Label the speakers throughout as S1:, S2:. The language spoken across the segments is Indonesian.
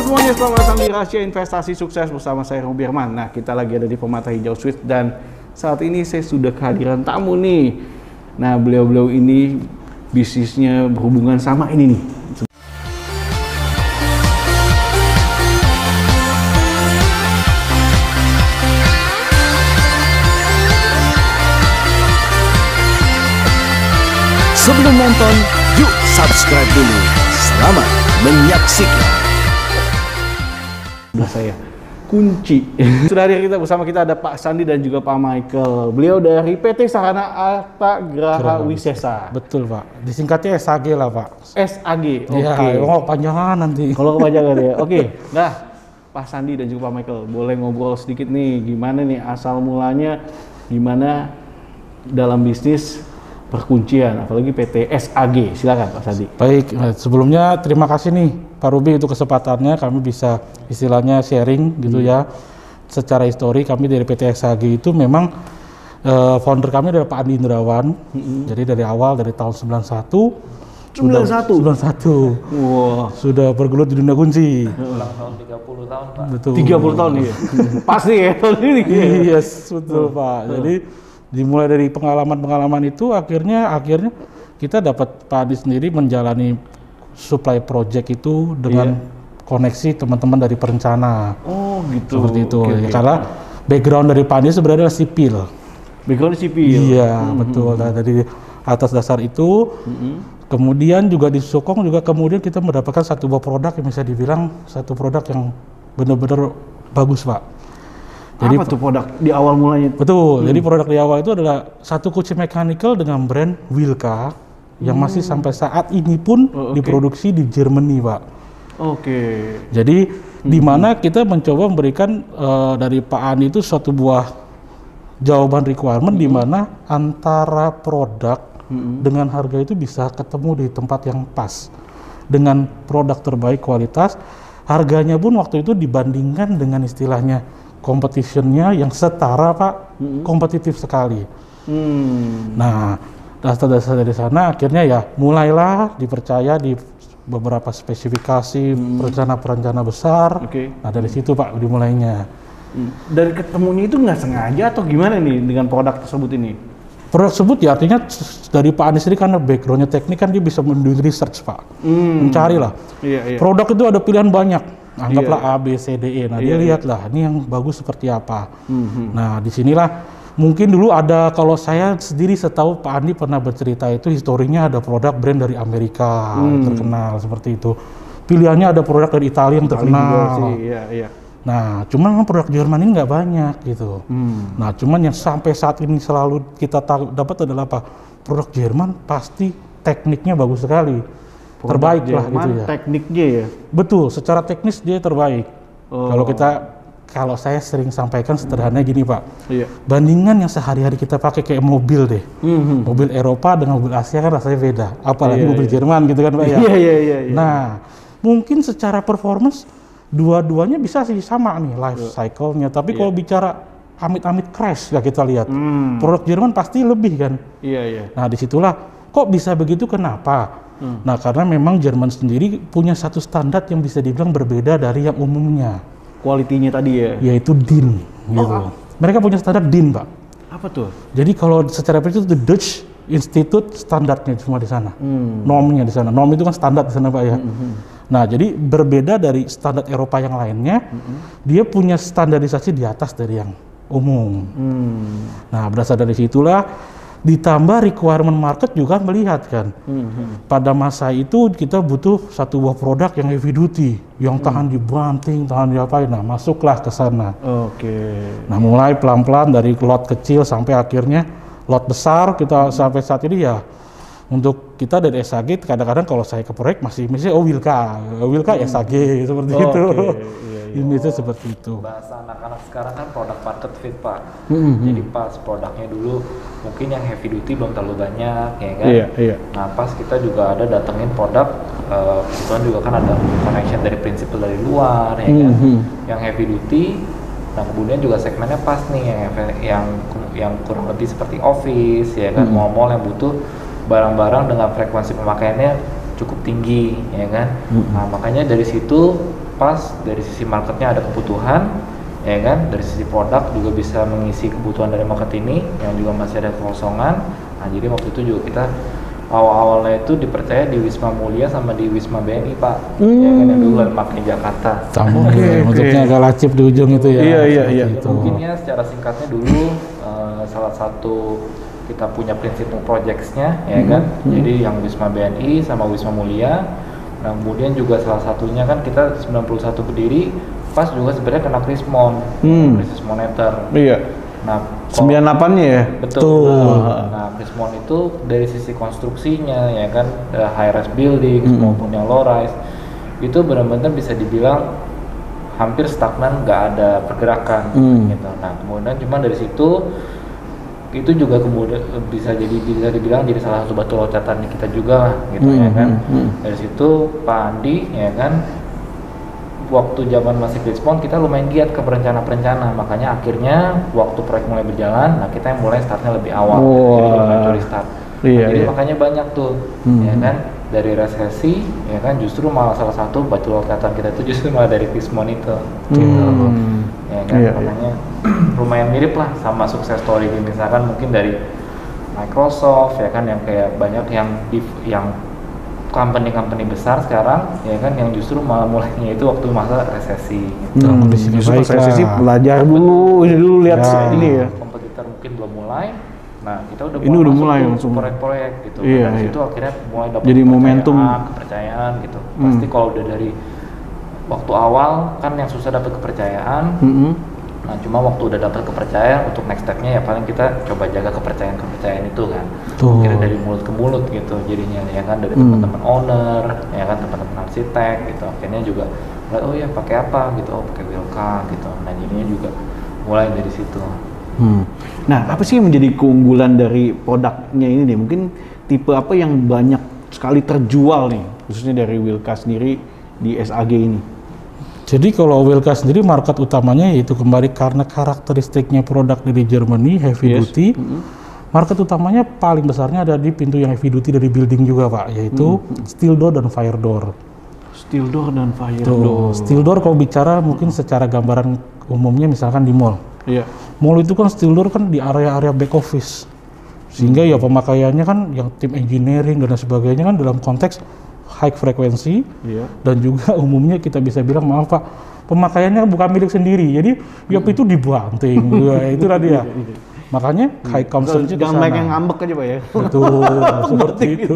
S1: Semuanya, selamat datang di Rahasia Investasi Sukses bersama saya Robirman. Nah, kita lagi ada di Permata Hijau Suite dan saat ini saya sudah kehadiran tamu nih. Nah, beliau-beliau ini bisnisnya berhubungan sama ini nih.
S2: Sebelum nonton, yuk subscribe dulu. Selamat menyaksikan.
S1: Saya kunci. Sudah hadir kita bersama kita ada Pak Sandi dan juga Pak Michael. Beliau dari PT Sarana Arta Graha Wisesa.
S3: Betul Pak. Disingkatnya SAG lah Pak.
S1: SAG. Oke.
S3: Ya, oh panjangan nanti.
S1: Kalau kepanjangan ya. Oke. Nah, Pak Sandi dan juga Pak Michael, boleh ngobrol sedikit nih gimana nih asal mulanya, gimana dalam bisnis perkuncian, apalagi PT SAG. Silakan Pak Sandi.
S3: Baik, sebelumnya terima kasih nih Pak Ruby untuk kesempatannya kami bisa istilahnya sharing gitu ya. Secara histori kami dari PT SAG itu memang founder kami adalah Pak Andi Indrawan. Jadi dari awal dari tahun 91. 91.
S1: Wow.
S3: Sudah bergelut di dunia kunci.
S4: Ulang tahun 30 tahun Pak.
S3: Betul.
S1: 30 tahun ya. Pasti ya tahun ini.
S3: Yes, betul Pak. Jadi dimulai dari pengalaman-pengalaman itu akhirnya kita dapat Pak Andi sendiri menjalani supply project itu dengan koneksi teman-teman dari perencana.
S1: Oh gitu.
S3: Seperti itu.
S1: Okay.
S3: Karena background dari Pak Andi sebenarnya adalah sipil.
S1: Background sipil.
S3: Iya, betul. Nah, dari atas dasar itu, kemudian juga disokong juga kemudian kita mendapatkan satu buah produk yang bisa dibilang satu produk yang benar-benar bagus, Pak. Jadi,
S1: apa tuh produk di awal mulanya?
S3: Betul. Jadi produk di awal itu adalah satu kunci mechanical dengan brand Wilka yang masih sampai saat ini pun diproduksi di Germany, Pak.
S1: Oke.
S3: Jadi di mana kita mencoba memberikan dari Pak Andi itu suatu buah jawaban requirement di mana antara produk dengan harga itu bisa ketemu di tempat yang pas. Dengan produk terbaik kualitas, harganya pun waktu itu dibandingkan dengan istilahnya competition-nya yang setara Pak, kompetitif sekali. Nah, dasar-dasar dari sana akhirnya ya mulailah dipercaya di beberapa spesifikasi perencana-perencana besar. Nah dari situ Pak dimulainya.
S1: Dari ketemunya itu nggak sengaja atau gimana nih dengan produk tersebut ini?
S3: Produk tersebut ya artinya dari Pak Andi sendiri karena backgroundnya teknik kan dia bisa menduduki research Pak, mencari lah. Produk itu ada pilihan banyak, anggaplah A, B, C, D, E. Nah dia lihatlah ini yang bagus seperti apa. Nah disinilah mungkin dulu ada, kalau saya sendiri setahu Pak Andi pernah bercerita itu historinya ada produk brand dari Amerika terkenal seperti itu. Pilihannya ada produk dari Italia yang terkenal. Nah, cuman produk Jerman ini nggak banyak gitu. Nah, cuman yang sampai saat ini selalu kita dapat adalah apa? Produk Jerman pasti tekniknya bagus sekali. Terbaik lah gitu ya.
S1: Tekniknya ya?
S3: Betul, secara teknis dia terbaik. Kalau saya sering sampaikan sederhananya gini Pak, bandingan yang sehari-hari kita pakai kayak mobil deh, mobil Eropa dengan mobil Asia kan rasanya beda, apalagi mobil Jerman gitu kan Pak ya. Nah, mungkin secara performance dua-duanya bisa sih sama nih life cycle-nya, tapi kalau bicara amit-amit crash ya kita lihat, produk Jerman pasti lebih kan. Nah disitulah kok bisa begitu, kenapa? Nah karena memang Jerman sendiri punya satu standar yang bisa dibilang berbeda dari yang umumnya. Kualitinya tadi ya? Yaitu DIN gitu. Mereka punya standar DIN Pak. Apa tuh? Jadi kalau secara prinsip itu Dutch Institute standarnya cuma di sana, normnya di sana. Norm itu kan standar di sana Pak ya. Nah jadi berbeda dari standar Eropa yang lainnya, dia punya standarisasi di atas dari yang umum. Nah berdasar dari situlah Ditambah requirement market juga melihat kan. Pada masa itu kita butuh satu buah produk yang heavy duty, yang tahan dibanting, tahan diapain. Nah, masuklah ke sana. Nah, mulai pelan-pelan dari lot kecil sampai akhirnya lot besar. Kita sampai saat ini ya, untuk kita dari SAG kadang-kadang kalau saya ke proyek masih Wilka SAG seperti itu. Ini itu seperti itu.
S4: Bahasa anak-anak sekarang kan product market fit, Pak. Jadi pas produknya dulu mungkin yang heavy duty belum terlalu banyak, ya kan? Nah, pas kita juga ada datengin produk, kebetulan juga kan ada connection dari prinsipal dari luar, ya kan? Yang heavy duty. Nah, kemudian juga segmennya pas nih yang kurang lebih seperti office, ya kan? Mall-mall yang butuh barang-barang dengan frekuensi pemakaiannya cukup tinggi, ya kan? Nah, makanya dari situ pas dari sisi marketnya ada kebutuhan, ya kan, dari sisi produk juga bisa mengisi kebutuhan dari market ini yang juga masih ada kekosongan. Nah, jadi waktu itu juga kita awal-awalnya itu dipercaya di Wisma Mulia sama di Wisma BNI, Pak. Ya kan, yang dulu landmarknya Jakarta.
S3: Bentuknya agak lacip di ujung itu ya.
S1: Iya.
S4: Mungkin ya secara singkatnya dulu salah satu kita punya prinsip projects-nya, ya kan. Jadi yang Wisma BNI sama Wisma Mulia. Nah, kemudian juga salah satunya kan kita 91 berdiri pas juga sebenarnya kena krismon, krisis moneter.
S1: Iya.
S4: Nah,
S1: 98-nya ya?
S4: Betul. Nah, krismon itu dari sisi konstruksinya, ya kan, high rise buildings maupun yang low rise itu benar-benar bisa dibilang hampir stagnan, nggak ada pergerakan gitu. Nah, kemudian cuma dari situ itu juga kemudian bisa dibilang jadi salah satu batu loncatan kita juga lah gitu, ya kan. Dari situ Pak Andi, ya kan, waktu zaman masih Krismon kita lumayan giat ke perencana, makanya akhirnya waktu proyek mulai berjalan, nah kita yang mulai startnya lebih awal, jadi mencuri start. Jadi makanya banyak tuh, ya kan, dari resesi, ya kan, justru malah salah satu batu loncatan kita itu justru malah dari Krismon itu, gitu. Ya kan, makanya lumayan mirip lah sama sukses story misalkan mungkin dari Microsoft, ya kan, yang kayak banyak yang company besar sekarang, ya kan, yang justru malah mulainya itu waktu masa resesi.
S1: Justru pas resesi belajar dulu, lihat ini ya.
S4: Kompetitor mungkin belum mulai. Nah, kita udah
S1: mulai langsung
S4: proyek-proyek gitu. Dari situ akhirnya mulai dapat
S1: jadi momentum,
S4: kepercayaan gitu. Pasti kalau udah dari waktu awal kan yang susah dapat kepercayaan. Nah, cuma waktu udah dapat kepercayaan untuk next step-nya ya paling kita coba jaga kepercayaan itu kan. Kira dari mulut ke mulut gitu jadinya, ya kan, dari teman-teman owner, ya kan, teman-teman arsitek gitu. Akhirnya juga oh ya pakai apa gitu, oh pakai Wilka gitu. Nah, jadinya juga mulai dari situ.
S1: Nah, apa sih yang menjadi keunggulan dari produknya ini nih? Mungkin tipe apa yang banyak sekali terjual nih, khususnya dari Wilka sendiri di SAG ini?
S3: Jadi kalau Wilka sendiri market utamanya yaitu kembali karena karakteristiknya produk dari Germany heavy duty. Market utamanya paling besarnya ada di pintu yang heavy duty dari building juga, Pak, yaitu steel door dan fire door.
S1: Steel door dan fire door.
S3: Steel door kalau bicara mungkin secara gambaran umumnya misalkan di mall. Mall itu kan steel door kan di area-area back office. Sehingga ya pemakaiannya kan yang tim engineering dan sebagainya kan dalam konteks high frekuensi, dan juga umumnya kita bisa bilang maaf Pak, pemakaiannya bukan milik sendiri, jadi itu dibanting, itu tadi ya. Makanya high consumption
S1: jangan banyak yang ngambek aja Pak ya.
S3: Betul, seperti itu.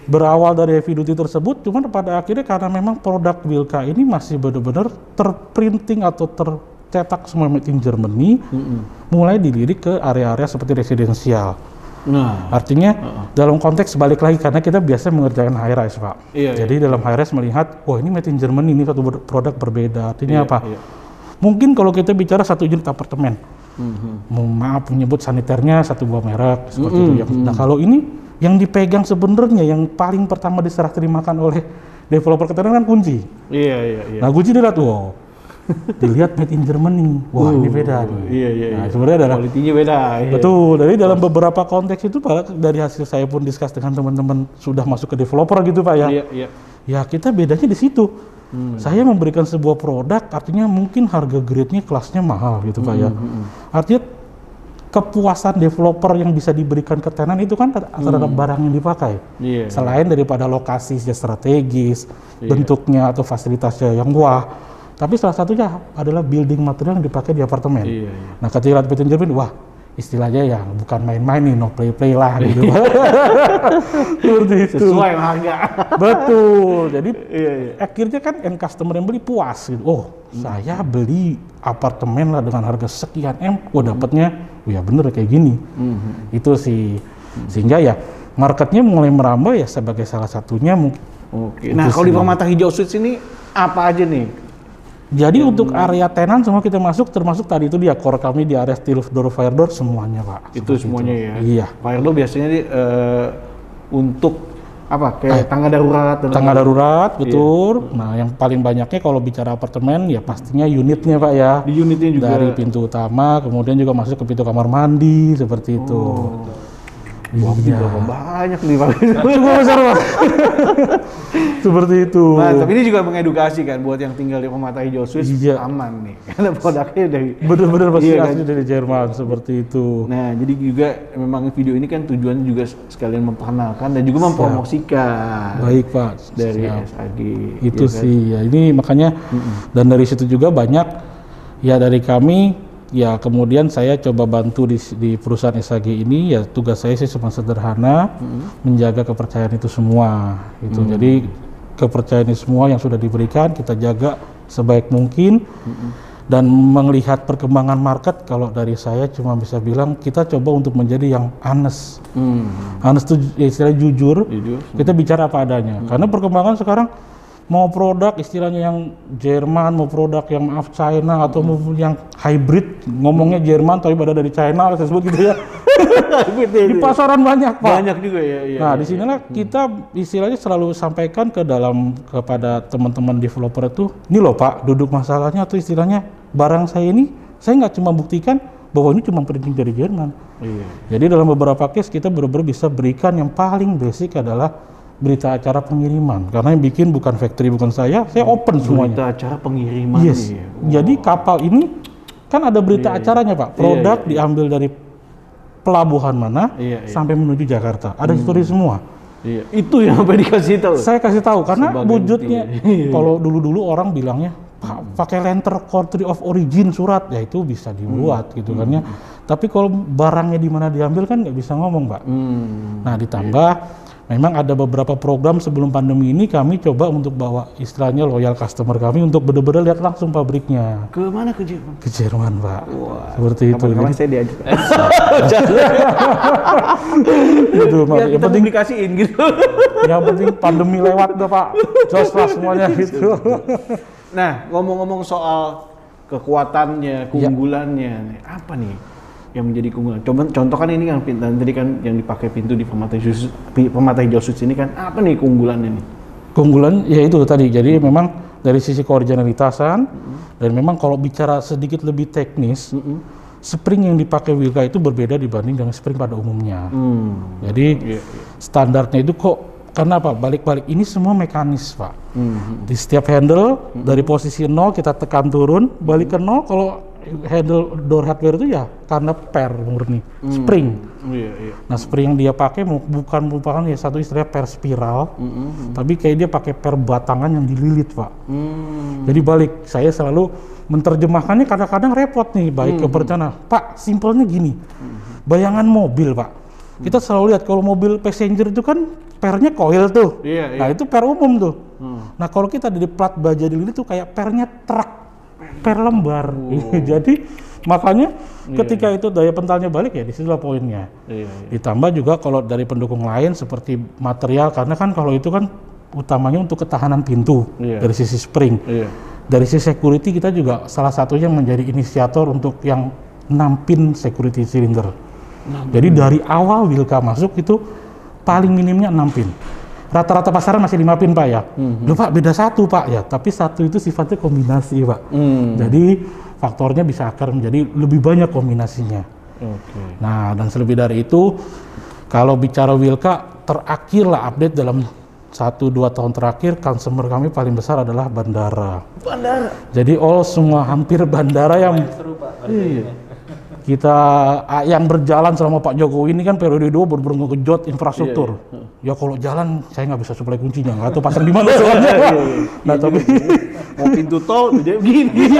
S3: Berawal dari heavy duty tersebut, cuman pada akhirnya karena memang produk Wilka ini masih benar-benar terprinting atau tercetak semua made in Germany, mulai dilirik ke area-area seperti residensial. Nah, artinya dalam konteks balik lagi karena kita biasa mengerjakan high rise, Pak. Jadi dalam high rise melihat, wah ini made in Germany, ini satu produk berbeda. Artinya apa? Mungkin kalau kita bicara satu unit apartemen, maaf menyebut saniternya satu buah merek seperti itu. Nah kalau ini yang dipegang sebenarnya yang paling pertama diserah terimakan oleh developer keterangan kan kunci. Nah kunci dilihat, wow, dilihat made in Germany, wah ini beda. Nah, sebenarnya adalah
S1: kualitinya beda.
S3: Betul. Dari dalam beberapa konteks itu Pak, dari hasil saya pun diskus dengan teman-teman sudah masuk ke developer gitu Pak ya. Ya kita bedanya di situ. Saya memberikan sebuah produk, artinya mungkin harga grade-nya kelasnya mahal gitu Pak ya. Artinya kepuasan developer yang bisa diberikan ke tenan itu kan terhadap barang yang dipakai. Selain daripada lokasi strategis, bentuknya atau fasilitasnya yang wah. Tapi salah satunya adalah building material yang dipakai di apartemen. Nah, ketika lihat made in Germany, wah istilahnya ya bukan main-main nih, no play-play lah gitu. Seperti itu.
S1: Sesuai harga.
S3: Betul. Jadi akhirnya kan end customer yang beli puas gitu. Oh, saya beli apartemen lah dengan harga sekian M, dapatnya ya bener kayak gini. Itu sih. Sehingga ya marketnya mulai merambah ya sebagai salah satunya mungkin.
S1: Oke. Nah, kalau di Permata Hijau Suites ini apa aja nih?
S3: Jadi untuk area tenan semua kita masuk, termasuk tadi itu dia core kami di area steel door, fire door semuanya Pak.
S1: Itu semuanya ya?
S3: Iya.
S1: Fire door biasanya untuk apa? Kayak tangga darurat?
S3: Tangga darurat, betul. Nah yang paling banyaknya kalau bicara apartemen ya pastinya unitnya Pak ya.
S1: Di unitnya juga? Dari
S3: pintu utama, kemudian juga masuk ke pintu kamar mandi, seperti itu.
S1: Wah, berapa banyak nih Pak?
S3: Cukup besar Pak. Seperti itu.
S1: Nah, tapi ini juga mengedukasi kan buat yang tinggal di Permata Hijau Suites, aman nih. Karena produknya dari
S3: bener-bener pasti asli dari Jerman, seperti itu.
S1: Nah, jadi juga memang video ini kan tujuannya juga sekalian memperkenalkan dan juga mempromosikan.
S3: Baik Pak.
S1: Dari SAG.
S3: Itu sih ya. Ini makanya dan dari situ juga banyak ya dari kami. Ya kemudian saya coba bantu di perusahaan SAG ini, ya tugas saya sih cuma sederhana, menjaga kepercayaan itu semua. Gitu. Jadi kepercayaan itu semua yang sudah diberikan kita jaga sebaik mungkin dan melihat perkembangan market. Kalau dari saya cuma bisa bilang kita coba untuk menjadi yang honest. Honest itu ya istilahnya jujur. Kita bicara apa adanya. Karena perkembangan sekarang mau produk istilahnya yang Jerman, mau produk yang maaf China atau mau yang hybrid, ngomongnya Jerman tapi pada dari China, saya sebut gitu ya. Di pasaran banyak Pak.
S1: Banyak juga ya.
S3: Nah di sinilah kita istilahnya selalu sampaikan kepada teman-teman developer itu, ini loh Pak, duduk masalahnya atau istilahnya barang saya ini, saya nggak cuma buktikan bahwa ini cuma printing dari Jerman. Jadi dalam beberapa case kita benar-benar bisa berikan yang paling basic adalah berita acara pengiriman, karena yang bikin bukan factory, bukan saya open semuanya.
S1: Berita acara pengiriman.
S3: Yes. Jadi kapal ini kan ada berita acaranya Pak. Produk diambil dari pelabuhan mana sampai menuju Jakarta. Ada histori semua.
S1: Itu yang sampai dikasih tahu.
S3: Saya kasih tahu karena wujudnya. Kalau dulu orang bilangnya Pak pakai letter country of origin surat, ya itu bisa dibuat gitu kan ya. Tapi kalau barangnya di mana diambil kan nggak bisa ngomong Pak. Nah ditambah memang ada beberapa program sebelum pandemi ini kami coba untuk bawa istilahnya loyal customer kami untuk benar-benar lihat langsung pabriknya.
S1: Ke mana? Ke Jerman?
S3: Ke Jerman Pak.
S1: Wah,
S3: seperti itu.
S1: Kapan saya diajak.
S3: Gitu Pak.
S1: Yang penting dikasihin gitu.
S3: Yang penting pandemi lewat dah Pak. Jos lah semuanya gitu.
S1: Nah ngomong-ngomong soal kekuatannya, keunggulannya, apa nih yang menjadi keunggulan? Coba contohkan ini yang tadi kan yang dipakai pintu di Permata Hijau Suites ini kan apa nih keunggulannya nih?
S3: Keunggulan ya itu tadi. Jadi memang dari sisi kooriginalitasan dan memang kalau bicara sedikit lebih teknis, spring yang dipakai Wilka itu berbeda dibanding dengan spring pada umumnya. Jadi standarnya itu kok karena apa? Balik-balik ini semua mekanis Pak. Di setiap handle dari posisi 0 kita tekan turun, balik ke 0 kalau handle door hardware itu ya karena per murni spring. Nah spring yang dia pakai bukan merupakan ya satu istilah per spiral, tapi kayak dia pakai per batangan yang dililit Pak. Jadi balik saya selalu menerjemahkannya kadang-kadang repot nih baik ke perencana. Pak simpelnya gini, bayangan mobil Pak. Kita selalu lihat kalau mobil passenger itu kan pernya coil tuh. Nah itu per umum tuh. Nah kalau kita di plat baja dililit tuh kayak pernya truk. Per lembar. Jadi makanya ketika itu daya pentalnya balik ya disitulah poinnya. Ditambah juga kalau dari pendukung lain seperti material, karena kan kalau itu kan utamanya untuk ketahanan pintu dari sisi spring. Dari sisi security kita juga salah satunya menjadi inisiator untuk yang 6 pin security cylinder. Jadi dari awal Wilka masuk itu paling minimnya 6 pin. Rata-rata pasaran masih 5 pin Pak ya. Loh Pak beda 1 Pak ya, tapi 1 itu sifatnya kombinasi Pak. Jadi faktornya bisa akar menjadi lebih banyak kombinasinya. Nah dan selebih dari itu, kalau bicara Wilka terakhir lah update dalam 1-2 tahun terakhir, customer kami paling besar adalah bandara. Jadi semua hampir bandara yang
S4: seru Pak.
S3: kita yang berjalan selama Pak Jokowi ini kan periode 2 benar-benar ngegejot infrastruktur. Ya kalau jalan saya nggak bisa suplai kuncinya, nggak tahu pasang di mana soalnya. Nah tapi
S1: mau pintu tol jadi begini.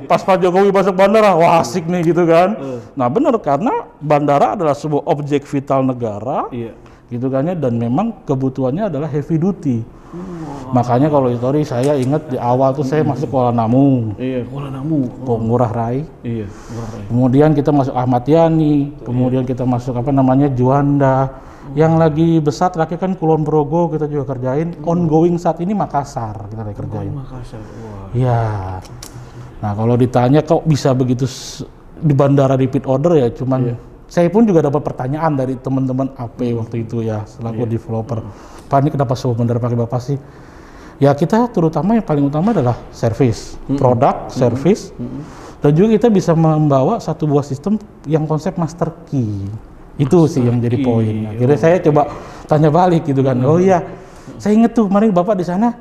S3: Pas Pak Jokowi masuk bandara, wah asik nih gitu kan. Nah benar, karena bandara adalah sebuah objek vital negara, gitu kan ya, dan memang kebutuhannya adalah heavy duty. Makanya kalau histori saya ingat di awal tuh saya masuk Kuala Namu.
S1: Kuala Namu.
S3: Ngurah Rai. Kemudian kita masuk Ahmad Yani, kemudian kita masuk Juanda. Yang lagi besar terakhir kan Kulon Progo kita juga kerjain. Ongoing saat ini Makassar kita lagi kerjain.
S1: Makassar. Wah.
S3: Ya. Nah, kalau ditanya kok bisa begitu di bandara repeat order ya cuman saya pun juga dapat pertanyaan dari teman-teman AP waktu itu ya selaku developer. Pak, ini kenapa semua bandara pakai Bapak sih? Ya kita terutama yang paling utama adalah service, produk, service, dan juga kita bisa membawa satu buah sistem yang konsep master key. Itu sih yang jadi poin. Akhirnya saya coba tanya balik gitu kan. Oh iya, saya inget tuh kemarin Bapak di sana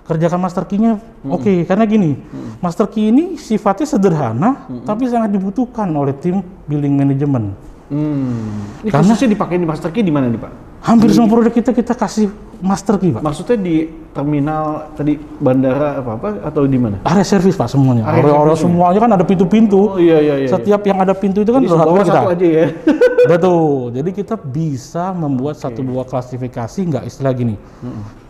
S3: kerjakan master key-nya. Oke, karena gini, master key ini sifatnya sederhana, tapi sangat dibutuhkan oleh tim building management.
S1: Ini khususnya dipakai di master key di mana nih Pak?
S3: Hampir semua produk kita kasih master key Pak.
S1: Maksudnya di terminal tadi bandara apa atau di mana?
S3: Area service Pak semuanya. Area semuanya kan ada pintu-pintu.
S1: Oh iya.
S3: Setiap yang ada pintu itu kan
S1: satu aja ya.
S3: Betul. Jadi kita bisa membuat satu buah klasifikasi, nggak istilah gini.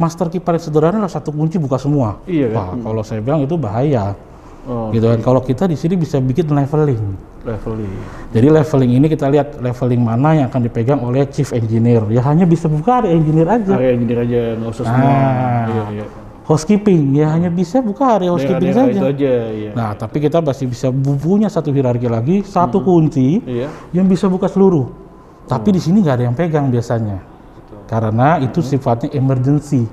S3: Master key paling sederhana adalah satu kunci buka semua.
S1: Iya
S3: kan? Kalau saya bilang itu bahaya. Gitu kan. Kalau kita di sini bisa bikin leveling. Jadi leveling ini kita lihat leveling mana yang akan dipegang oleh chief engineer. Ya hanya bisa buka area engineer aja.
S1: Area engineer aja, nggak usah semua. Iya.
S3: Housekeeping ya hanya bisa buka area housekeeping saja.
S1: Itu aja, iya.
S3: Nah, tapi kita masih bisa punya satu hierarki lagi, satu kunci yang bisa buka seluruh. Tapi di sini nggak ada yang pegang biasanya. Karena itu sifatnya emergency.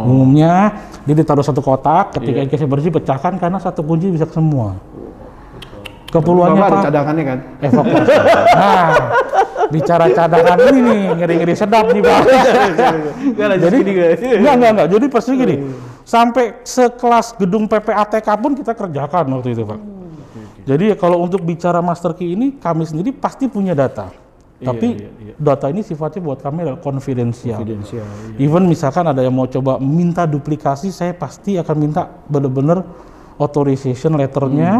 S3: Umumnya dia ditaruh satu kotak, ketika emergency pecahkan karena satu kunci bisa ke semua. Keperluannya
S1: Bapak ada cadangannya kan?
S3: Evakuasi. Nah, bicara cadangan ini nih, ngeri-ngeri sedap nih Pak. Enggak. Jadi pasti gini, sampai sekelas gedung PPATK pun kita kerjakan waktu itu Pak. Jadi kalau untuk bicara master key ini, kami sendiri pasti punya data. Tapi data ini sifatnya buat kami adalah konfidensial. Even misalkan ada yang mau coba minta duplikasi, saya pasti akan minta benar-benar authorization letternya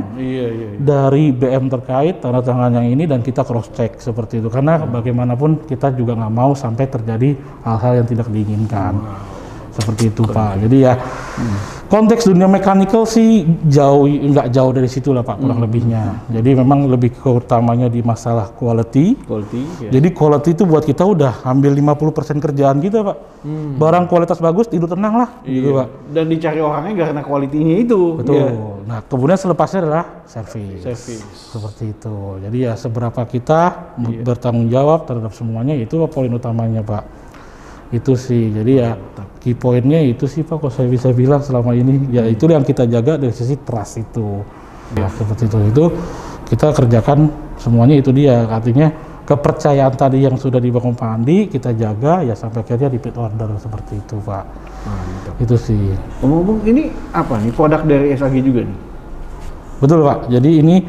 S3: dari BM terkait, tanda tangan yang ini, dan kita cross check seperti itu. Karena bagaimanapun kita juga nggak mau sampai terjadi hal-hal yang tidak diinginkan. Seperti itu Pak. Jadi ya konteks dunia mechanical sih nggak jauh dari situ lah Pak, kurang lebihnya. Jadi memang lebih keutamanya di masalah quality. Jadi quality itu buat kita udah ambil 50% kerjaan kita Pak. Barang kualitas bagus, tidur tenang lah gitu Pak.
S1: Dan dicari orangnya karena quality-nya itu.
S3: Betul. Nah kemudian selepasnya adalah service. Seperti itu. Jadi ya seberapa kita bertanggung jawab terhadap semuanya, itu poin utamanya Pak. Itu sih, jadi ya key point-nya itu sih Pak, kalau saya bisa bilang selama ini ya itu yang kita jaga dari sisi trust itu. Ya seperti itu kita kerjakan semuanya, itu dia artinya kepercayaan tadi yang sudah dibangun Pak Andi kita jaga ya sampai akhirnya repeat order seperti itu Pak. Itu sih.
S1: Ngomong-ngomong ini apa nih, produk dari SAG juga nih?
S3: Betul Pak, jadi ini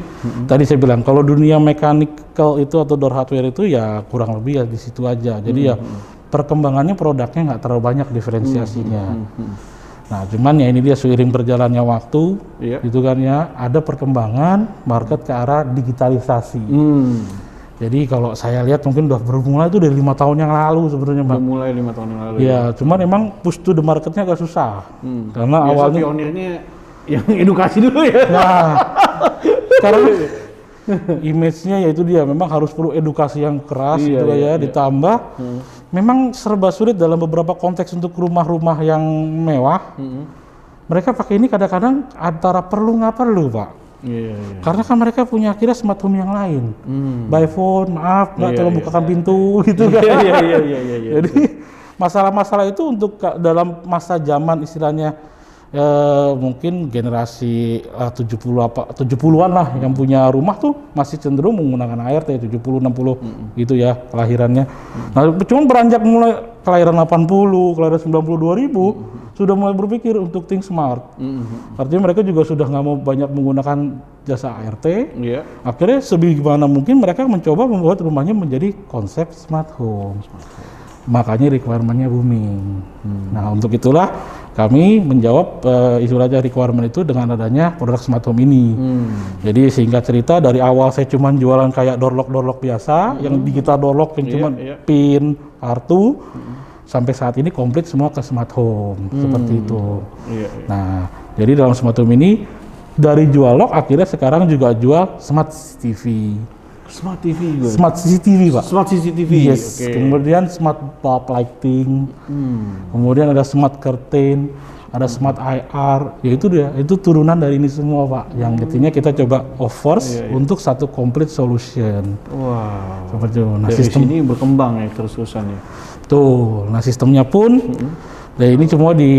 S3: tadi saya bilang kalau dunia mechanical itu atau door hardware itu ya kurang lebih ya di situ aja. Jadi ya perkembangannya produknya nggak terlalu banyak diferensiasinya. Nah cuman ya ini dia seiring berjalannya waktu, gitu kan ya, ada perkembangan market ke arah digitalisasi. Jadi kalau saya lihat mungkin udah bermulai itu dari 5 tahun yang lalu sebenarnya Pak.
S1: Mulai 5 tahun yang lalu.
S3: Ya, cuman emang push to the marketnya agak susah. Karena biasa awalnya
S1: pionirnya yang edukasi dulu ya.
S3: Nah, karena image-nya ya itu dia, memang harus perlu edukasi yang keras gitu ya, ditambah memang serba sulit dalam beberapa konteks untuk rumah-rumah yang mewah. Mereka pakai ini kadang-kadang antara perlu nggak perlu Pak. Karena kan mereka punya akhirnya smart home yang lain. By phone, maaf nggak tolong bukakan pintu gitu kan. Jadi masalah-masalah itu untuk dalam masa zaman istilahnya mungkin generasi 70-an lah yang punya rumah tuh masih cenderung menggunakan ART 70-60 gitu ya kelahirannya. Nah cuma beranjak mulai kelahiran 80, kelahiran 92.000 sudah mulai berpikir untuk think smart. Artinya mereka juga sudah nggak mau banyak menggunakan jasa ART. Akhirnya sebagaimana mungkin mereka mencoba membuat rumahnya menjadi konsep smart home. Makanya requirement-nya booming. Nah untuk itulah kami menjawab istilahnya requirement itu dengan adanya produk smart home ini. Jadi singkat cerita dari awal saya cuma jualan kayak door lock biasa, yang digital door lock yang cuma pin, kartu, sampai saat ini komplit semua ke smart home seperti itu. Nah, jadi dalam smart home ini dari jual lock akhirnya sekarang juga jual smart CCTV.
S1: Smart TV juga.
S3: Smart CCTV, Pak.
S1: Smart CCTV.
S3: Yes. Kemudian smart bulb lighting. Kemudian ada smart curtain, ada smart IR. Ya itu dia, itu turunan dari ini semua, Pak. Yang intinya kita coba offers untuk satu complete solution.
S1: Wow.
S3: Seperti itu. Nah,
S1: dari
S3: sistem
S1: sini berkembang ya terus-terusan ya.
S3: Tuh. Nah, sistemnya pun dan ini semua di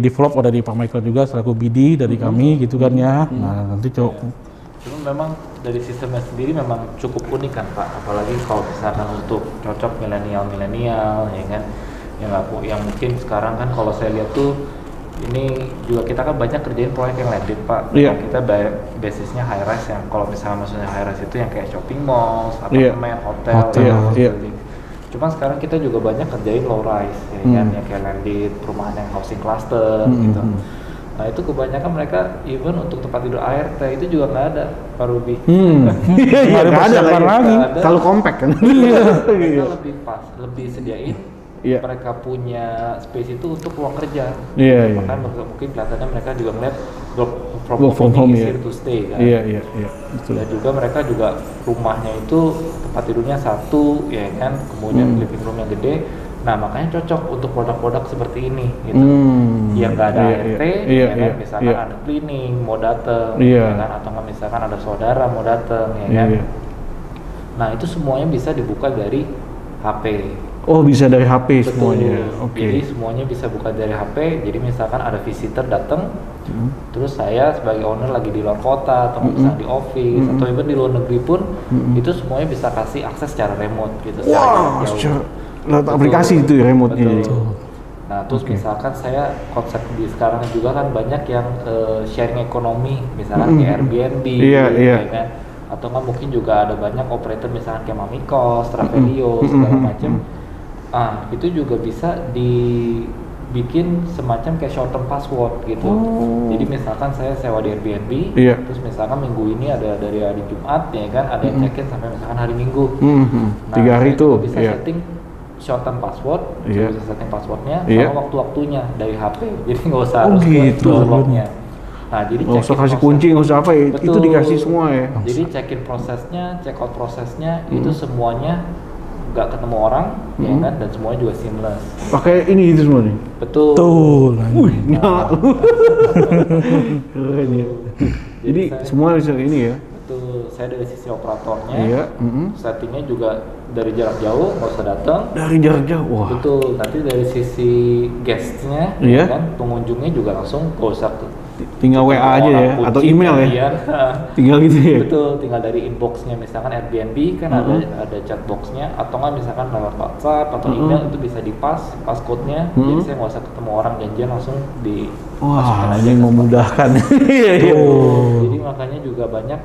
S3: develop oleh Pak Michael juga selaku BD dari kami gitu kan ya. Nah, nanti coba.
S4: Cuma memang dari sistemnya sendiri memang cukup unik kan Pak, apalagi kalau misalkan untuk cocok milenial ya kan, yang mungkin sekarang kan kalau saya lihat tuh ini juga kita kan banyak kerjain proyek yang landed Pak. Kita basisnya high rise, yang kalau misalnya maksudnya high rise itu yang kayak shopping mall, apartemen, hotel. Cuma sekarang kita juga banyak kerjain low rise ya kan, yang kayak landed, perumahan yang housing cluster gitu. Nah itu kebanyakan mereka even untuk tempat tidur ART itu juga nggak ada, Pak Ruby.
S1: Iya, nggak ada lagi. Terlalu compact kan.
S4: Mereka lebih pas, lebih sediain. Mereka punya space itu untuk ruang kerja. Makanya mungkin kelihatannya mereka juga ngeliat work from home here to stay kan.
S1: Iya.
S4: Dan juga mereka juga rumahnya itu tempat tidurnya satu, ya kan. Kemudian living room yang gede. Nah makanya cocok untuk produk-produk seperti ini gitu, yang nggak ada ART, kan? Misalkan ada cleaning mau dateng, ya kan? Atau nggak misalkan ada saudara mau dateng, ya kan? Nah itu semuanya bisa dibuka dari HP.
S1: Oh bisa dari HP semuanya.
S4: Jadi semuanya bisa buka dari HP. Jadi misalkan ada visitor datang, terus saya sebagai owner lagi di luar kota atau misalnya di office atau even di luar negeri pun, itu semuanya bisa kasih akses secara remote gitu.
S1: Wah, secara aplikasi itu remote-nya.
S4: Nah terus misalkan saya konsep di sekarang juga kan banyak yang sharing ekonomi, misalkan kayak Airbnb, ya kan? Atau nggak mungkin juga ada banyak operator misalkan kayak Mamikos, Travelio, segala macam. Itu juga bisa dibikin semacam kayak short term password gitu. Jadi misalkan saya sewa di Airbnb, terus misalkan minggu ini ada dari hari Jumat, ya kan? Ada yang check-in sampai misalkan hari Minggu. Nah, 3 hari itu bisa setting short term password, bisa setting passwordnya sama waktu-waktunya dari HP, jadi nggak usah harus
S1: gitu
S4: lognya. Nah jadi
S1: nggak usah kasih kunci, nggak usah apa ya, itu dikasih semua ya.
S4: Jadi check-in prosesnya, check-out prosesnya itu semuanya nggak ketemu orang, ya kan, dan semuanya juga seamless.
S1: Pakai ini itu semua nih.
S4: Betul.
S1: Keren ya. Jadi semua bisa ini ya.
S4: Betul, saya dari sisi operatornya, settingnya juga dari jarak jauh, nggak usah datang.
S1: Dari jarak jauh, wah.
S4: Betul, nanti dari sisi guestnya, kan, pengunjungnya juga langsung nggak usah
S1: tinggal WA aja ya, atau email ya. Tinggal gitu ya.
S4: Betul, tinggal dari inboxnya, misalkan Airbnb kan ada chatboxnya, atau nggak misalkan lewat WhatsApp atau email itu bisa passcode-nya, jadi saya nggak usah ketemu orang, janjian langsung di.
S1: Wah, ini memudahkan.
S4: Jadi makanya juga banyak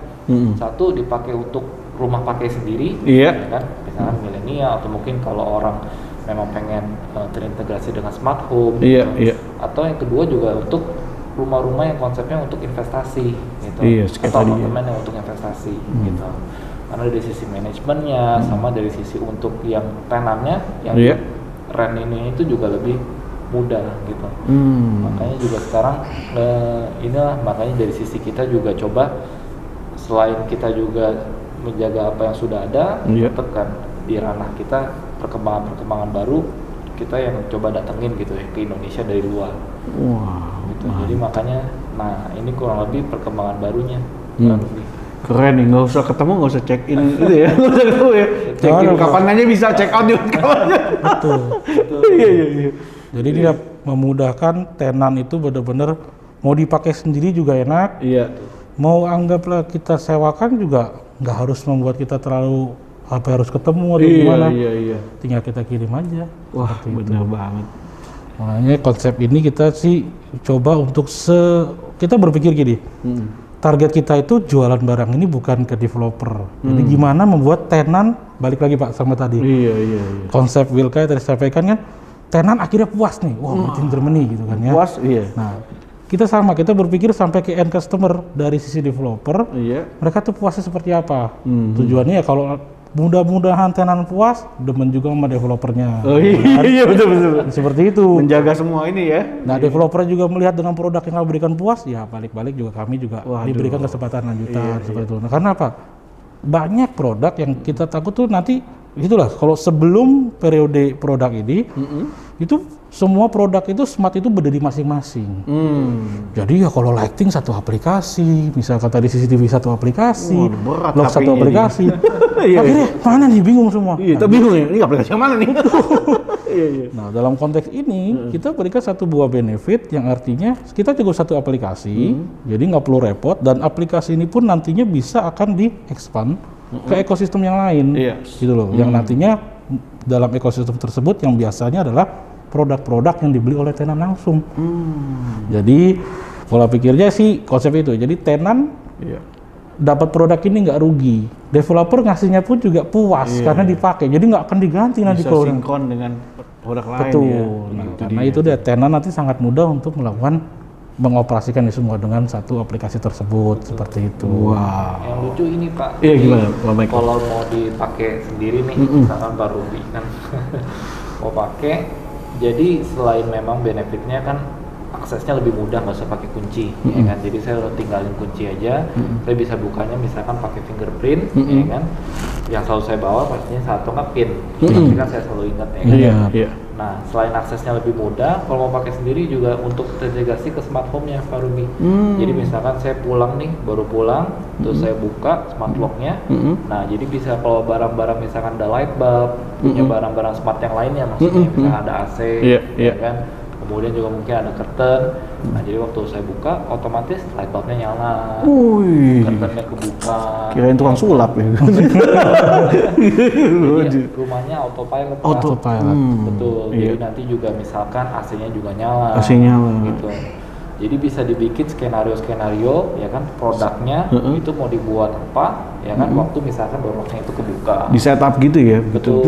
S4: satu dipakai untuk rumah pakai sendiri, ya kan, misalkan milenial atau mungkin kalau orang memang pengen terintegrasi dengan smart home, atau yang kedua juga untuk rumah-rumah yang konsepnya untuk investasi gitu, atau apartemen yang untuk investasi gitu. Karena dari sisi manajemennya sama dari sisi untuk yang tenannya yang rent ini itu juga lebih mudah gitu. Makanya juga sekarang inilah makanya dari sisi kita juga coba selain kita juga menjaga apa yang sudah ada, tetap kan di ranah kita perkembangan baru kita yang coba datengin gitu ya ke Indonesia dari luar. Gitu. Jadi makanya, nah ini kurang lebih perkembangan barunya.
S1: Keren nih, nggak usah ketemu, nggak usah check in gitu ya, nggak usah ketemu ya. Check in kapan aja bisa, check out juga kapan aja.
S3: Betul. Iya. Jadi dia memudahkan tenan itu benar-benar mau dipakai sendiri juga enak. Mau anggaplah kita sewakan juga nggak harus membuat kita terlalu harus ketemu atau gimana. Tinggal kita kirim aja.
S1: Wah, benar banget.
S3: Makanya konsep ini kita sih coba untuk kita berpikir gini, target kita itu jualan barang ini bukan ke developer. Jadi gimana membuat tenan, balik lagi Pak sama tadi. Konsep Wilka tadi sampaikan kan, tenan akhirnya puas nih, wah made in Germany gitu kan ya.
S1: Puas, iya.
S3: Nah, kita berpikir sampai ke end customer dari sisi developer, mereka tuh puasnya seperti apa? Tujuannya ya kalau mudah-mudahan tenan puas, demen juga sama developernya.
S1: Oh iya, betul.
S3: Seperti itu.
S1: Menjaga semua ini ya.
S3: Nah, developer juga melihat dengan produk yang kami berikan puas, ya balik-balik juga kami juga diberikan kesempatan lanjutan seperti itu. Nah, karena apa? Banyak produk yang kita takut tuh nanti itulah kalau sebelum periode produk ini itu semua produk itu smart itu berdiri masing-masing. Jadi ya kalau lighting satu aplikasi, misalkan tadi CCTV satu aplikasi, lock satu aplikasi. Akhirnya mana nih bingung semua.
S1: Iya, kita bingung ya. Ini aplikasi yang mana nih?
S3: Nah, dalam konteks ini kita berikan satu buah benefit yang artinya kita cukup satu aplikasi, jadi nggak perlu repot dan aplikasi ini pun nantinya bisa akan di-expand ke ekosistem yang lain, gitu loh. Yang nantinya dalam ekosistem tersebut yang biasanya adalah produk-produk yang dibeli oleh tenan langsung. Jadi pola pikirnya sih konsep itu. Jadi tenan dapat produk ini nggak rugi, developer ngasihnya pun juga puas karena dipakai. Jadi nggak akan diganti nanti
S1: kalau sinkron dengan produk lain.
S3: Betul. Nah, karena itu dia tenan nanti sangat mudah untuk mengoperasikan ini semua dengan satu aplikasi tersebut. Seperti itu.
S1: Wow.
S4: Yang lucu ini Pak.
S1: Iya gimana Pak Mike?
S4: Kalau mau dipakai sendiri nih, misalkan Pak Ruby kan mau pakai, jadi selain memang benefitnya kan aksesnya lebih mudah, nggak usah pakai kunci, ya kan? Jadi saya udah tinggalin kunci aja, saya bisa bukanya misalkan pakai fingerprint, ya kan? Yang selalu saya bawa pastinya satu nggak pin, tapi kan saya selalu ingat ya kan? Nah, selain aksesnya lebih mudah, kalau mau pakai sendiri juga untuk integrasi ke smart home-nya Pak Ruby. Jadi misalkan saya pulang nih, baru pulang, terus saya buka smart lock-nya. Nah, jadi bisa kalau barang-barang misalkan ada light bulb, punya barang-barang smart yang lainnya, maksudnya misalkan ada AC, ya kan? Kemudian juga mungkin ada curtain. Nah, jadi waktu saya buka, otomatis light bulb-nya nyala, curtain-nya kebuka.
S1: Kirain tukang sulap ya.
S4: Rumahnya autopilot.
S3: Betul.
S4: Jadi nanti juga misalkan AC-nya juga nyala.
S1: AC-nya nyala.
S4: Gitu. Jadi bisa dibikin skenario-skenario, ya kan, produknya itu mau dibuat apa, ya kan, waktu misalkan door-lock-nya itu kebuka.
S1: Di setup gitu ya?
S4: Betul.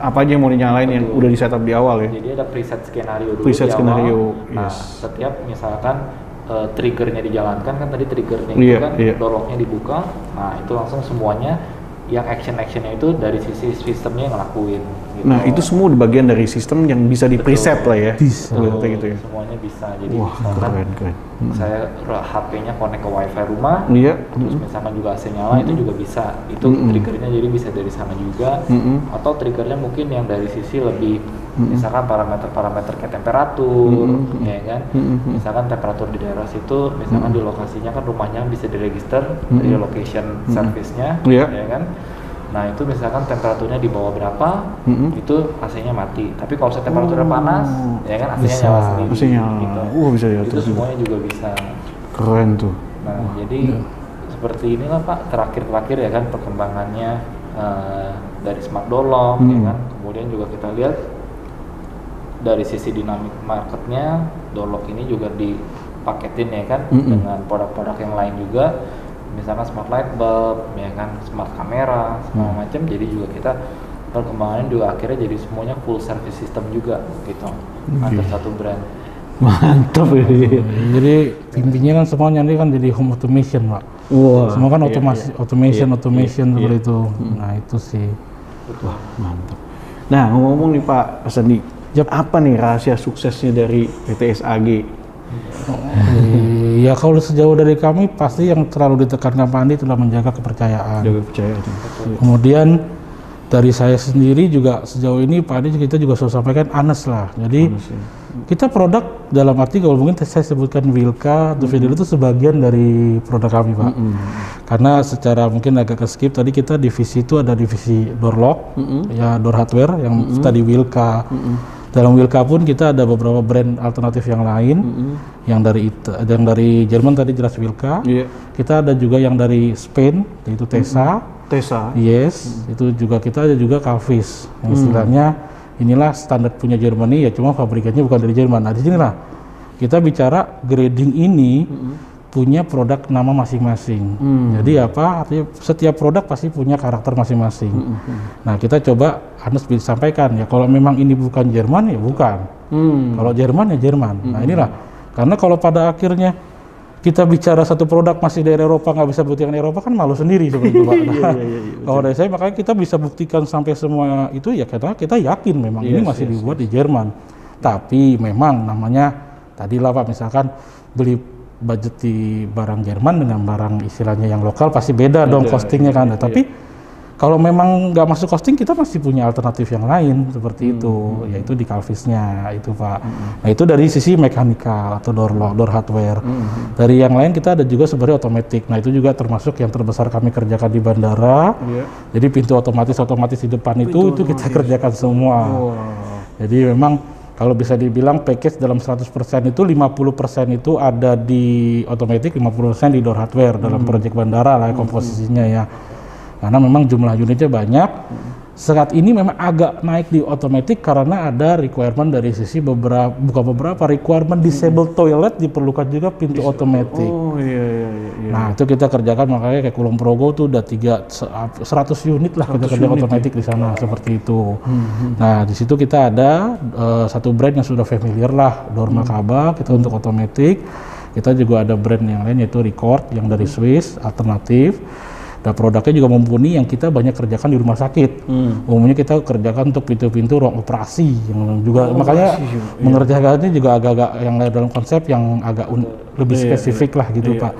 S1: Apa aja yang mau dinyalain yang udah di setup di awal ya?
S4: Jadi ada preset skenario dulu
S1: Preset
S4: di
S1: skenario,
S4: awal. Nah, setiap misalkan triggernya dijalankan kan tadi triggernya itu kan door-lock-nya dibuka, nah itu langsung semuanya yang action-actionnya itu dari sisi sistemnya yang ngelakuin. Gitu.
S1: Nah itu semua bagian dari sistem yang bisa di preset lah ya.
S3: Bisa.
S1: Gitu ya.
S4: Semuanya bisa. Jadi
S1: wah,
S4: misalkan
S1: keren.
S4: Saya HP-nya connect ke WiFi rumah, terus misalkan juga AC nyala itu juga bisa. Itu triggernya jadi bisa dari sana juga. Atau triggernya mungkin yang dari sisi lebih misalkan parameter-parameter kayak temperatur, ya kan. Misalkan temperatur di daerah situ, misalkan di lokasinya kan rumahnya bisa diregister dari location service-nya, ya kan. Nah itu misalkan temperaturnya di bawah berapa, itu AC-nya mati. Tapi kalau temperaturnya panas, ya kan AC-nya nyala sendiri. Gitu.
S1: Bisa ya.
S4: Itu semuanya juga bisa.
S1: Keren tuh.
S4: Nah jadi seperti inilah Pak, terakhir ya kan perkembangannya dari smart door lock, ya kan. Kemudian juga kita lihat dari sisi dinamik marketnya, door lock ini juga dipaketin ya kan dengan produk-produk yang lain juga. Misalkan smart light bulb, ya kan, smart kamera, segala macam. Jadi juga kita perkembangannya juga akhirnya jadi semuanya full service system juga gitu, antar satu brand.
S1: Mantap ya.
S3: Jadi intinya kan semuanya ini kan jadi home automation Pak. Semua kan automation seperti itu. Nah itu sih.
S1: Wah mantap. Nah ngomong nih Pak Sandi, apa nih rahasia suksesnya dari PT SAG?
S3: Ya kalau sejauh dari kami pasti yang terlalu ditekankan Pak Andi adalah menjaga kepercayaan. Kemudian dari saya sendiri juga sejauh ini Pak Andi kita juga sudah sampaikan honest lah. Jadi kita produk dalam arti kalau mungkin saya sebutkan Wilka atau Fidel itu sebagian dari produk kami Pak. Karena secara mungkin agak skip tadi kita divisi itu ada divisi door lock, ya door hardware yang tadi Wilka. Dalam Wilka pun kita ada beberapa brand alternatif yang lain, yang dari Jerman tadi jelas Wilka. Kita ada juga yang dari Spain, yaitu Tesa. Yes, itu juga kita ada juga Calvis. Yang istilahnya inilah standar punya Germany ya, cuma pabrikannya bukan dari Jerman. Nah di sinilah kita bicara grading ini punya produk nama masing-masing. Jadi apa? Artinya setiap produk pasti punya karakter masing-masing. Nah, kita coba Hannes bisa sampaikan ya, kalau memang ini bukan Jerman ya bukan. Kalau Jerman ya Jerman. Nah, inilah karena kalau pada akhirnya kita bicara satu produk masih dari Eropa nggak bisa buktikan Eropa kan malu sendiri seperti itu Pak. Nah, kalau dari saya makanya kita bisa buktikan sampai semua itu ya karena kita yakin memang ini masih dibuat di Jerman. Tapi memang namanya tadilah Pak, misalkan beli budget di barang Jerman dengan barang istilahnya yang lokal pasti beda dong costingnya kan. Tapi kalau memang nggak masuk costing kita masih punya alternatif yang lain seperti itu, yaitu di Calvisnya itu Pak. Nah itu dari sisi mekanikal atau door lock, door hardware. Dari yang lain kita ada juga sebenarnya otomatis. Nah itu juga termasuk yang terbesar kami kerjakan di bandara. Jadi pintu otomatis di depan itu kita kerjakan semua. Jadi memang kalau bisa dibilang package dalam 100% itu 50% itu ada di otomatis, 50% di door hardware dalam proyek bandara lah komposisinya ya. Karena memang jumlah unitnya banyak. Saat ini memang agak naik di otomatis karena ada requirement dari sisi beberapa requirement disable toilet diperlukan juga pintu otomatis. Nah itu kita kerjakan makanya kayak Kulon Progo tuh udah 100 unit lah kita kerja otomatis di sana seperti itu. Nah di situ kita ada satu brand yang sudah familiar lah, Dormakaba kita untuk otomatis. Kita juga ada brand yang lain yaitu Record yang dari Swiss alternatif. Dan produknya juga mumpuni yang kita banyak kerjakan di rumah sakit. Umumnya kita kerjakan untuk pintu-pintu ruang operasi yang juga makanya mengerjakannya juga agak-agak yang dalam konsep yang agak lebih spesifik lah gitu Pak.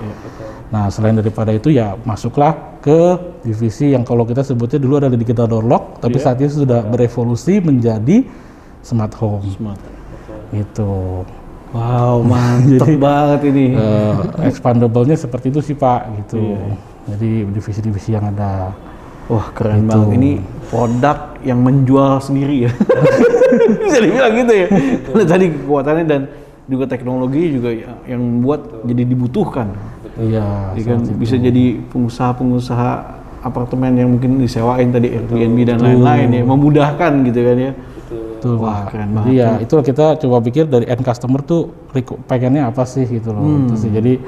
S3: Nah selain daripada itu ya masuklah ke divisi yang kalau kita sebutnya dulu ada di kita door lock, tapi saat ini sudah berevolusi menjadi smart home. Gitu.
S1: Wow, mantap banget ini.
S3: Expandable-nya seperti itu sih Pak gitu. Jadi divisi-divisi yang ada.
S1: Wah keren banget, ini produk yang menjual sendiri ya. Bisa dibilang gitu ya. Karena tadi kekuatannya dan juga teknologi juga yang membuat jadi dibutuhkan.
S3: Iya.
S1: Kan bisa jadi pengusaha-pengusaha apartemen yang mungkin disewain tadi Airbnb dan lain-lain ya, memudahkan gitu kan ya.
S3: Betul. Wah keren banget. Iya itu kita coba pikir dari end customer tuh pengennya apa sih gitu loh. Jadi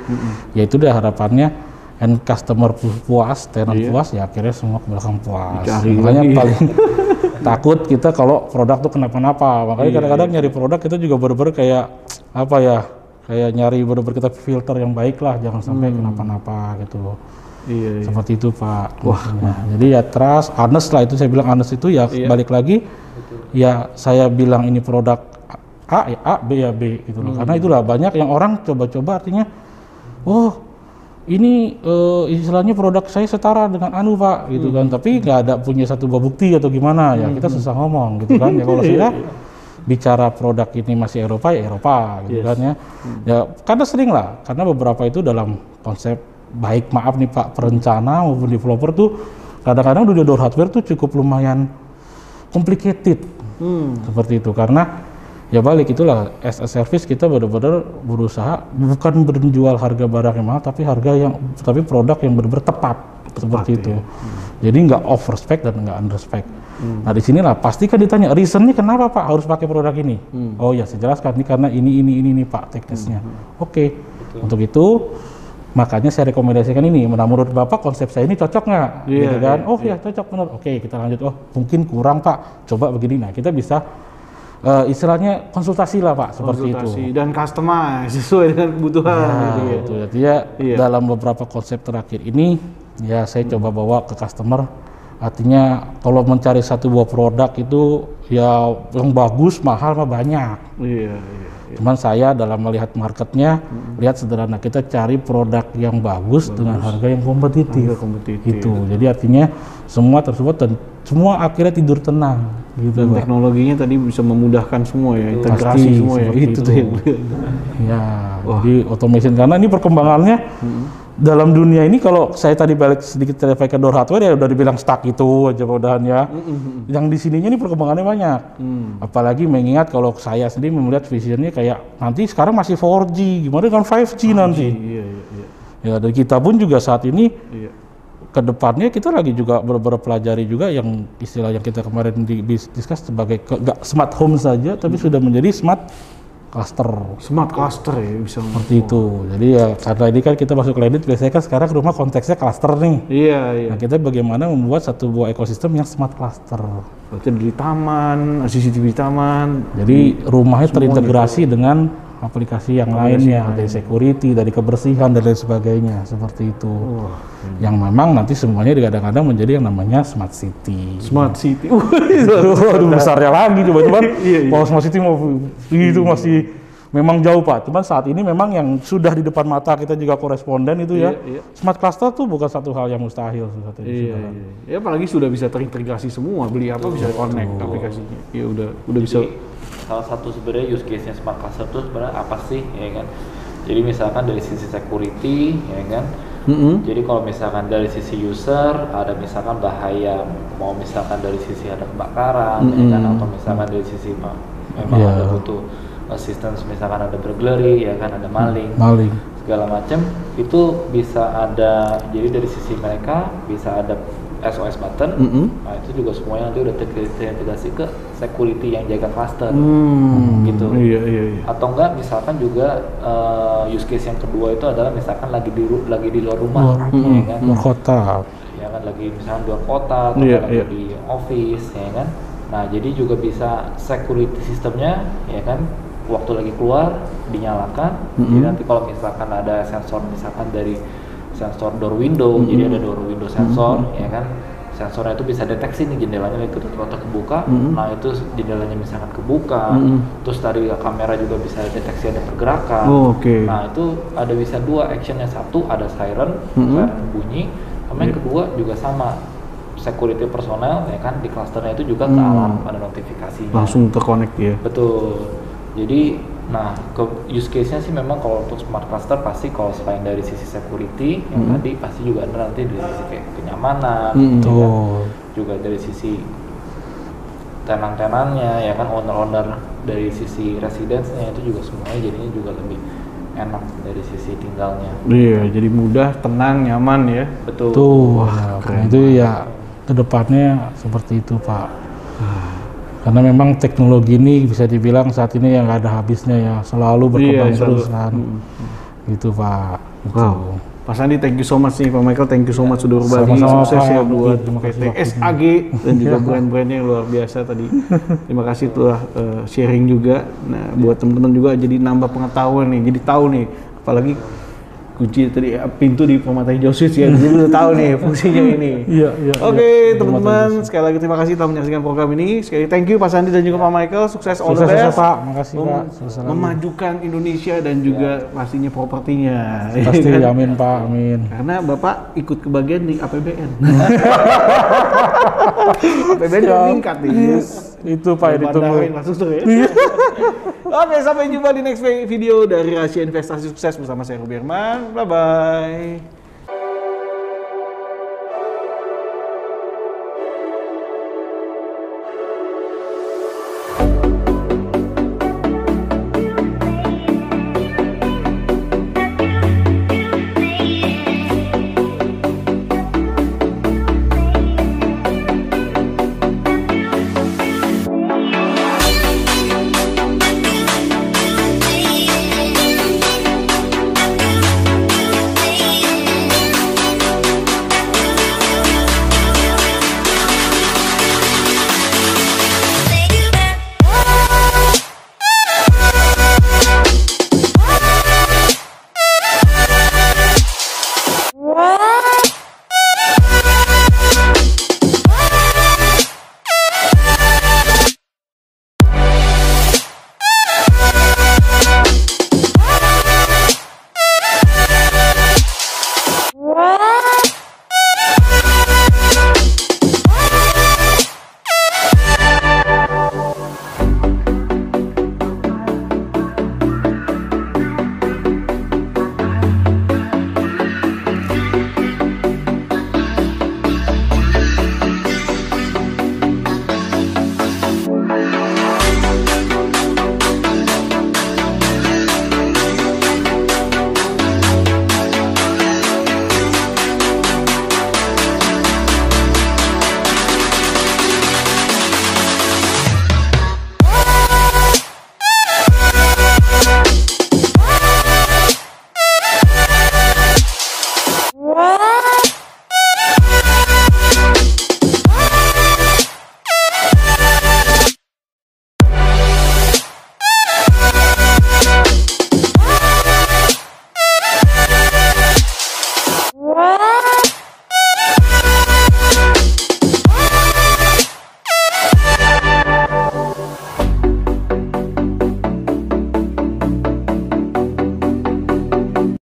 S3: ya itu udah harapannya end customer puas, tenant puas, ya akhirnya semua ke belakang puas. Makanya paling takut kita kalau produk tuh kenapa-napa. Makanya kadang-kadang nyari produk kita juga bener-bener kayak apa ya, kayak nyari bener-bener kita filter yang baik lah, jangan sampai kenapa-napa gitu loh. Seperti itu Pak. Wah, jadi ya trust, honest lah itu saya bilang honest itu ya balik lagi. Ya saya bilang ini produk A ya A, B ya B gitu loh. Karena itulah banyak yang orang coba-coba artinya, ini istilahnya produk saya setara dengan anu Pak gitu kan, tapi nggak ada punya satu bukti atau gimana ya kita susah ngomong gitu kan ya. Kalau saya bicara produk ini masih Eropa ya Eropa gitu kan ya. Ya karena sering lah, karena beberapa itu dalam konsep baik maaf nih Pak perencana maupun developer tuh kadang-kadang dunia door hardware tuh cukup lumayan complicated seperti itu karena ya balik itulah as a service kita benar-benar berusaha bukan menjual harga barang yang mahal tapi produk yang benar-benar tepat seperti itu. Jadi nggak overspec dan nggak underspec. Nah di sinilah pasti kan ditanya reasonnya kenapa Pak harus pakai produk ini. Oh ya saya jelaskan ini karena ini Pak teknisnya. Oke. Untuk itu makanya saya rekomendasikan ini. Menurut Bapak konsep saya ini cocok nggak? Gitu kan? Ya cocok benar. Oke kita lanjut. Mungkin kurang Pak. Coba begini. Nah kita bisa istilahnya konsultasi lah Pak seperti itu
S1: dan customize sesuai dengan kebutuhan
S3: gitu. Jadi dalam beberapa konsep terakhir ini ya saya coba bawa ke customer, artinya kalau mencari satu buah produk itu ya yang bagus mahal mah banyak. Cuman saya dalam melihat marketnya lihat sederhana, kita cari produk yang bagus dengan harga yang kompetitif. Itu jadi artinya semua tersebut dan semua akhirnya tidur tenang gitu.
S1: Dan teknologinya tadi bisa memudahkan semua ya, integrasi semua ya. Itu tuh
S3: ya. Jadi automation karena ini perkembangannya dalam dunia ini kalau saya tadi balik sedikit ke door hardware ya udah dibilang stuck itu aja mudahan ya. Yang di sininya ini perkembangannya banyak. Apalagi mengingat kalau saya sendiri melihat visionnya kayak nanti sekarang masih 4G, gimana dengan 5G nanti. Ya dan kita pun juga saat ini kedepannya kita lagi juga pelajari juga yang istilah yang kita kemarin discuss sebagai gak smart home saja tapi sudah menjadi smart cluster.
S1: Smart cluster ya bisa
S3: Seperti itu. Jadi ya karena ini kan kita masuk kredit biasanya kan sekarang rumah konteksnya cluster nih.
S1: Iya, iya.
S3: Nah, kita bagaimana membuat satu buah ekosistem yang smart cluster.
S1: Berarti di taman, CCTV di taman.
S3: Jadi rumahnya terintegrasi dengan aplikasi yang lainnya, dari security, dari kebersihan dan lain sebagainya, seperti itu. Yang memang nanti semuanya kadang-kadang menjadi yang namanya smart city.
S1: Smart city.
S3: Waduh, besarnya lagi coba-coba. Kalau smart city mau itu masih memang jauh Pak. Cuman saat ini memang yang sudah di depan mata kita juga koresponden itu ya. Smart cluster tuh bukan satu hal yang mustahil.
S1: Ya apalagi sudah bisa terintegrasi semua, beli apa bisa connect aplikasinya. Ya udah bisa.
S4: Salah satu sebenarnya use case-nya smart cluster itu sebenarnya apa sih, ya kan? Jadi misalkan dari sisi security, ya kan? Jadi kalau misalkan dari sisi user ada misalkan bahaya, mau misalkan dari sisi ada kebakaran, ya kan? Atau misalkan dari sisi memang ada butuh assistance, misalkan ada burglary, ya kan? Ada maling, segala macam itu bisa ada. Jadi dari sisi mereka bisa ada SOS button, nah itu juga semuanya nanti udah terintegrasi ke security yang jaga cluster, gitu. Iya. Atau enggak misalkan juga use case yang kedua itu adalah misalkan lagi di luar rumah, ya kan?
S3: Luar kota.
S4: Ya kan lagi misalkan di luar kota, atau lagi di office, ya kan? Nah jadi juga bisa security sistemnya, ya kan? Waktu lagi keluar dinyalakan, jadi nanti kalau misalkan ada sensor misalkan dari sensor door window, jadi ada door window sensor, ya kan, sensornya itu bisa deteksi nih jendelanya lagi tertutup kebuka, nah itu jendelanya misalkan kebuka, terus dari kamera juga bisa deteksi ada pergerakan, nah itu ada bisa dua actionnya, satu ada siren bunyi, sama yang kedua juga sama security personel, ya kan, di clusternya itu juga ke alarm ada notifikasinya,
S1: langsung terkonek ya.
S4: Betul. Jadi nah, use case-nya sih memang kalau untuk smart cluster pasti kalau selain dari sisi security yang tadi pasti juga ada nanti dari sisi kayak kenyamanan, ya kan? Juga dari sisi tenan-tenannya, ya kan, owner-owner dari sisi residence-nya itu juga semuanya jadinya juga lebih enak dari sisi tinggalnya.
S1: Iya, jadi mudah, tenang, nyaman ya.
S4: Betul.
S3: Wah, itu ya kedepannya seperti itu Pak. Karena memang teknologi ini bisa dibilang saat ini yang nggak ada habisnya ya, selalu berkembang terus kan. Gitu Pak. Gitu.
S1: Pak Sandi, thank you so much nih, Pak Michael, thank you so much sudah berbagi sukses ya buat PT SAG dan juga brand-brandnya yang luar biasa tadi. Terima kasih telah sharing juga. Nah, buat teman-teman juga jadi nambah pengetahuan nih, jadi tahu nih, apalagi kunci tadi pintu di Permata Hijau Switch ya, jadi udah tahu nih fungsinya ini. Oke, teman-teman, sekali lagi terima kasih telah menyaksikan program ini. Sekali thank you Pak Sandi dan juga Pak Michael, sukses all the best.
S3: Pak, makasih Pak.
S1: Memajukan Indonesia dan juga pastinya propertinya.
S3: Pasti, amin Pak, amin.
S1: Karena Bapak ikut kebagian di APBN. APBN meningkat nih.
S3: Itu Pak yang ditunggu.
S1: Masuk tuh ya. Oke, sampai jumpa di next video dari Rahasia Investasi Sukses bersama saya Rubirman. Bye-bye.